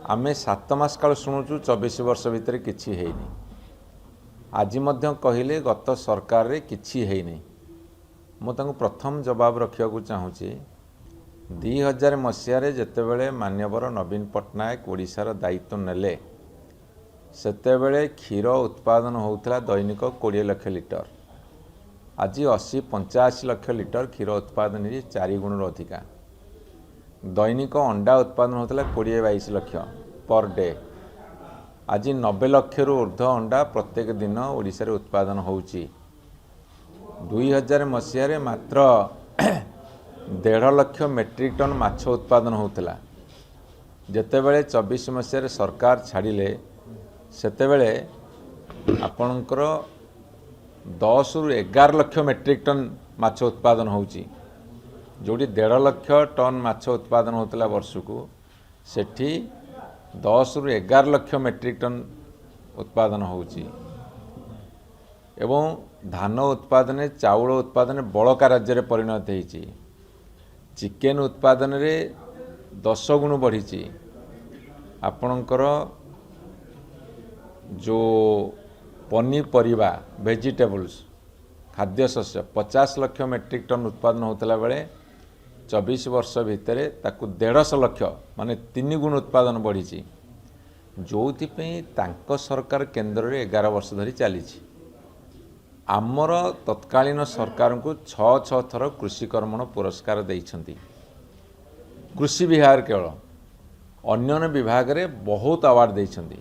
आमे 7 मास काल शुणुचु 24 वर्ष भितर किछि हेइनी। आज मध्य कहले गत सरकार रे किछि हेइनी। मु तांको प्रथम जवाब रखिया को चाहूची 2000 मसीह जेतेबेले मान्यवर नवीन पट्टनायक ओडिशार दायित्व नेले सेतेबेले क्षीर उत्पादन होउथला दैनिक 20 लाख लिटर। आज 80-85 लाख लिटर क्षीर उत्पादन 4 गुण अधिका। दैनिक अंडा उत्पादन होता 20-22 लाख पर डे। आज 90 लाख रु ऊर्ध्व अंडा प्रत्येक दिन ओडिशा रे उत्पादन होउची। 2000 मसीह मात्र 1.5 लाख मेट्रिक टन माछ उत्पादन होउतला। जेतेबेले 24 मसीह सरकार छाड़िले सेतेबेले आपणकर 10 रु 11 लाख मेट्रिक टन माछ उत्पादन होउची। जोड़ी 1.5 लाख टन माछ उत्पादन होता वर्ष को सेठी 10 रु 11 लाख मेट्रिक टन उत्पादन होउची। एवं धान उत्पादन चाउल उत्पादन बड़का राज्य में परिणत होती। चिकेन उत्पादन रे 10 गुण बढ़ी। आपणकर जो पनीपरिया वेजिटेबल्स खाद्य शस्य 50 लाख मेट्रिक टन उत्पादन होता बेले 24 वर्ष भितर ताकू 150 लाख माने 3 गुण उत्पादन बढ़ी। जो सरकार केंद्र रे 11 वर्ष धरी चली। आमर तत्कालीन सरकार को 6 थर कृषि कर्मण पुरस्कार देइछंती। कृषि विभाग केवल अन्य विभाग रे बहुत अवार्ड देइछंती।